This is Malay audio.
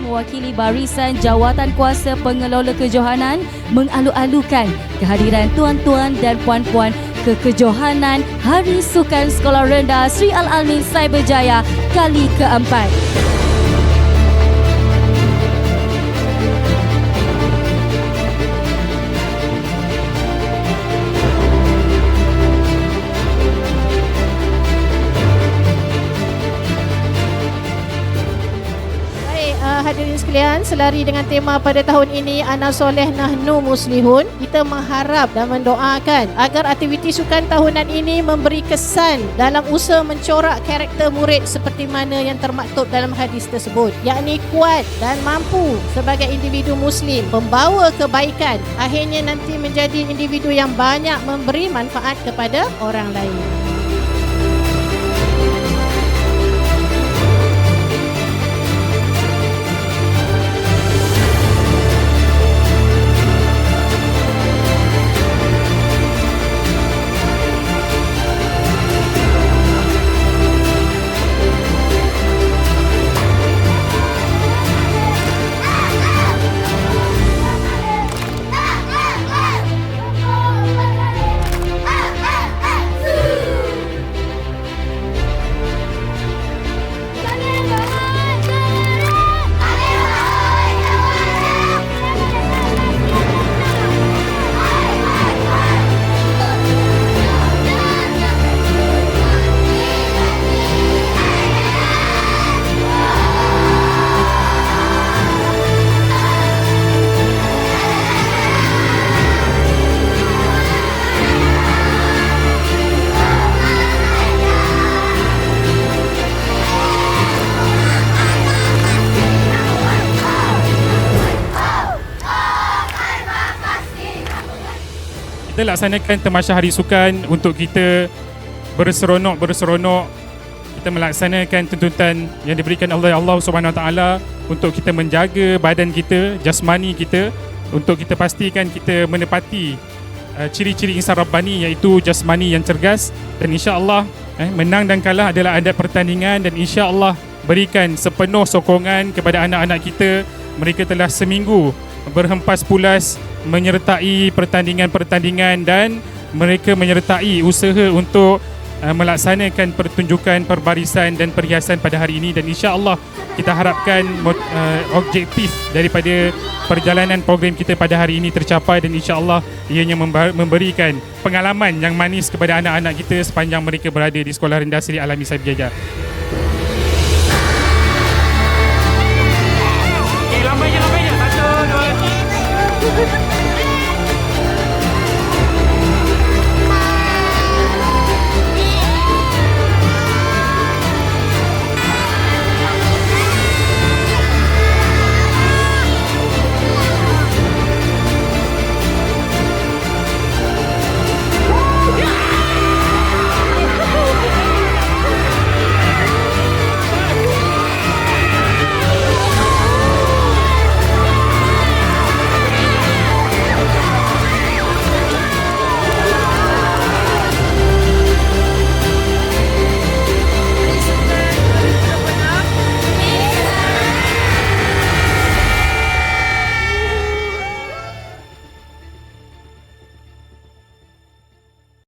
mewakili barisan jawatan kuasa pengelola kejohanan mengalu-alukan kehadiran tuan-tuan dan puan-puan ke kejohanan Hari Sukan Sekolah Rendah Sri Al-Amin Cyberjaya kali keempat. Hadirin sekalian, selari dengan tema pada tahun ini Anak Soleh Nahnu Muslihun, kita mengharap dan mendoakan agar aktiviti sukan tahunan ini memberi kesan dalam usaha mencorak karakter murid seperti mana yang termaktub dalam hadis tersebut, yakni kuat dan mampu sebagai individu muslim, membawa kebaikan, akhirnya nanti menjadi individu yang banyak memberi manfaat kepada orang lain. Kita laksanakan Tamasya Hari Sukan untuk kita berseronok. Kita melaksanakan tuntutan yang diberikan oleh Allah Subhanahu Wa Taala untuk kita menjaga badan kita, jasmani kita, untuk kita pastikan kita menepati ciri-ciri insan Rabbani, iaitu jasmani yang cergas. Dan insya-Allah menang dan kalah adalah adat pertandingan, dan insya-Allah berikan sepenuh sokongan kepada anak-anak kita. Mereka telah seminggu berhempas pulas menyertai pertandingan-pertandingan dan mereka menyertai usaha untuk melaksanakan pertunjukan, perbarisan dan perhiasan pada hari ini. Dan insya-Allah kita harapkan objektif daripada perjalanan program kita pada hari ini tercapai, dan insya-Allah ianya memberikan pengalaman yang manis kepada anak-anak kita sepanjang mereka berada di Sekolah Rendah Sri Al-Amin Cyberjaya.